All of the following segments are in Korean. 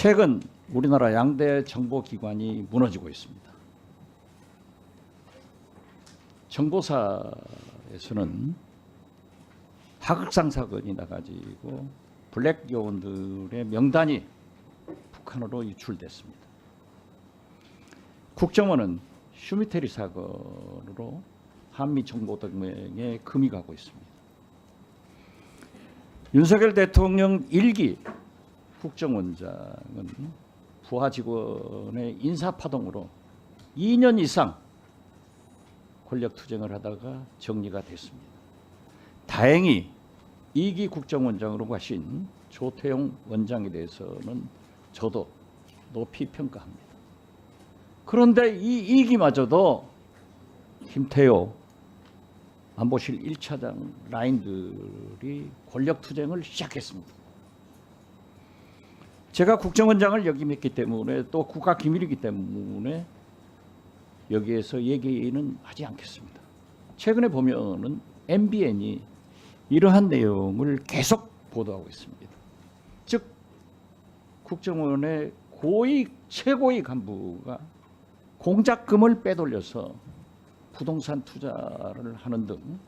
최근 우리나라 양대 정보기관이 무너지고 있습니다. 정보사에서는 하극상 사건이 나가지고 블랙 요원들의 명단이 북한으로 유출됐습니다. 국정원은 슈미테리 사건으로 한미 정보동맹에 금이 가고 있습니다. 윤석열 대통령 1기 국정원장은 부하 직원의 인사파동으로 2년 이상 권력투쟁을 하다가 정리가 됐습니다. 다행히 2기 국정원장으로 가신 조태용 원장에 대해서는 저도 높이 평가합니다. 그런데 이 2기마저도 김태효 안보실 1차장 라인들이 권력투쟁을 시작했습니다. 제가 국정원장을 역임했기 때문에 또 국가기밀이기 때문에 여기에서 얘기는 하지 않겠습니다. 최근에 보면은 MBN이 이러한 내용을 계속 보도하고 있습니다. 즉 국정원의 최고위 간부가 공작금을 빼돌려서 부동산 투자를 하는 등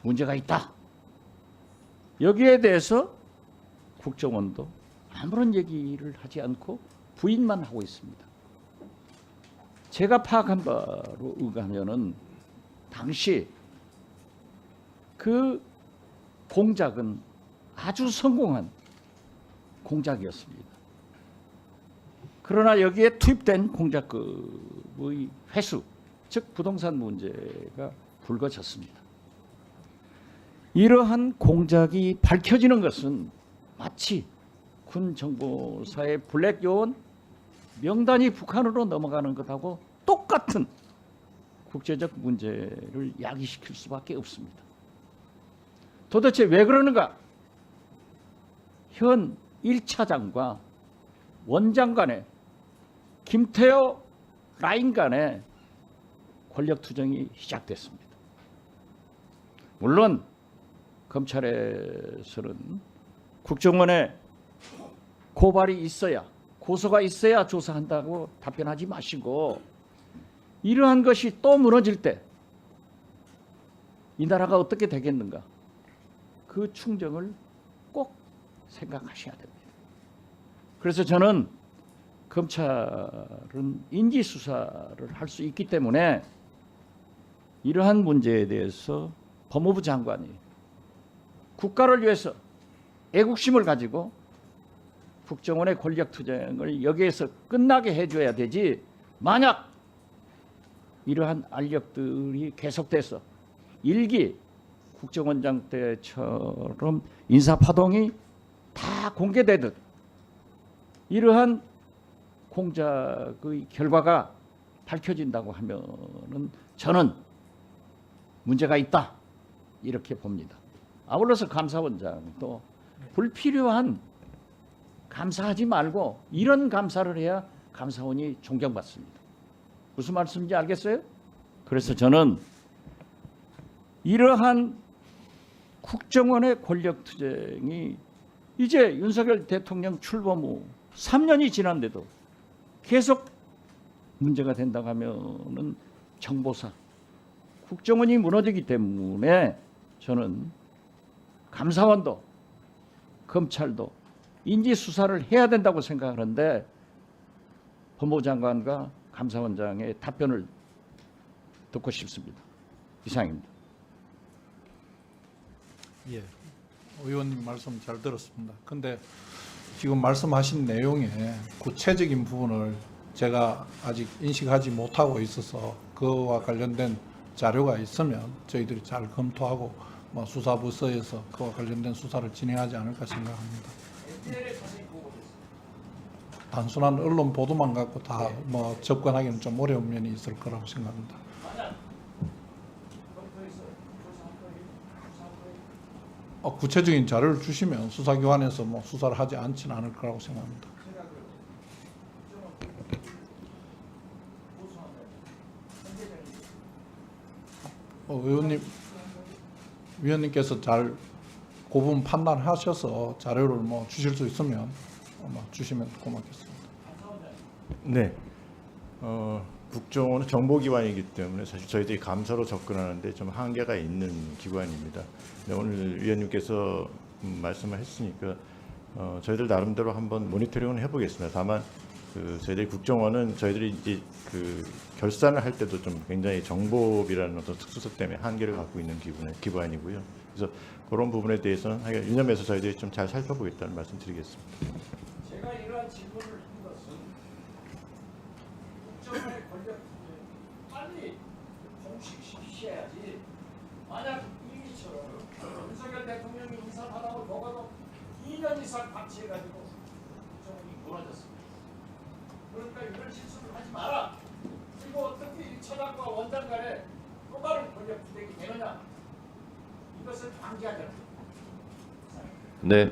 문제가 있다. 여기에 대해서 국정원도 아무런 얘기를 하지 않고 부인만 하고 있습니다. 제가 파악한 바로 의하면은 당시 그 공작은 아주 성공한 공작이었습니다. 그러나 여기에 투입된 공작금의 회수, 즉 부동산 문제가 불거졌습니다. 이러한 공작이 밝혀지는 것은 마치 군 정보사의 블랙 요원 명단이 북한으로 넘어가는 것하고 똑같은 국제적 문제를 야기시킬 수밖에 없습니다. 도대체 왜 그러는가? 현 1차장과 원장 간의 김태효 라인 간의 권력투쟁이 시작됐습니다. 물론 검찰에서는 국정원에 고발이 있어야, 고소가 있어야 조사한다고 답변하지 마시고 이러한 것이 또 무너질 때 이 나라가 어떻게 되겠는가? 그 충정을 꼭 생각하셔야 됩니다. 그래서 저는 검찰은 인지수사를 할 수 있기 때문에 이러한 문제에 대해서 법무부 장관이 국가를 위해서 애국심을 가지고 국정원의 권력투쟁을 여기에서 끝나게 해줘야 되지, 만약 이러한 알력들이 계속돼서 1기 국정원장 때처럼 인사파동이 다 공개되듯 이러한 공작의 결과가 밝혀진다고 하면은 저는 문제가 있다 이렇게 봅니다. 아울러서 감사원장도 불필요한 감사하지 말고 이런 감사를 해야 감사원이 존경받습니다. 무슨 말씀인지 알겠어요? 그래서 저는 이러한 국정원의 권력투쟁이 이제 윤석열 대통령 출범 후 3년이 지났는데도 계속 문제가 된다고 하면은 정보사, 국정원이 무너지기 때문에 저는 감사원도 검찰도 인지수사를 해야 된다고 생각하는데 법무부 장관과 감사원장의 답변을 듣고 싶습니다. 이상입니다. 예, 의원님 말씀 잘 들었습니다. 근데 지금 말씀하신 내용에 구체적인 부분을 제가 아직 인식하지 못하고 있어서 그와 관련된 자료가 있으면 저희들이 잘 검토하고 수사부서에서 그와 관련된 수사를 진행하지 않을까 생각합니다. 단순한 언론 보도만 갖고 다 접근하기는 좀 어려운 면이 있을 거라고 생각합니다. 구체적인 자료를 주시면 수사기관에서 수사를 하지 않지는 않을 거라고 생각합니다. 위원님께서 잘 그 부분 판단하셔서 자료를 주실 수 있으면 아마 주시면 고맙겠습니다. 네. 국정원은 정보기관이기 때문에 사실 저희들이 감사로 접근하는데 좀 한계가 있는 기관입니다. 네, 오늘 위원님께서 말씀을 했으니까 저희들 나름대로 한번 모니터링을 해보겠습니다. 다만 저희들이 국정원은 저희들이 이제 결산을 할 때도 좀 굉장히 정보비라는 어떤 특수성 때문에 한계를 갖고 있는 기관이고요. 그래서 그런 부분에 대해서는 유념해서 저희들이 좀 잘 살펴보겠다는 말씀드리겠습니다. 제가 이러한 질문을 한 것은 국정원의 권력 빨리 종식시켜야지. 만약 이미처럼 윤석열 대통령이 인사하라고 적어도 2년 이상 박치해가지고 국정원이 무너졌습니다. 그러니까 이런 실수를 하지 마라. 그리고 어떻게 이 처장과 원장 간에 또 다른 권력 투쟁이 되느냐, 이것을 방지하자는 겁니다. 네.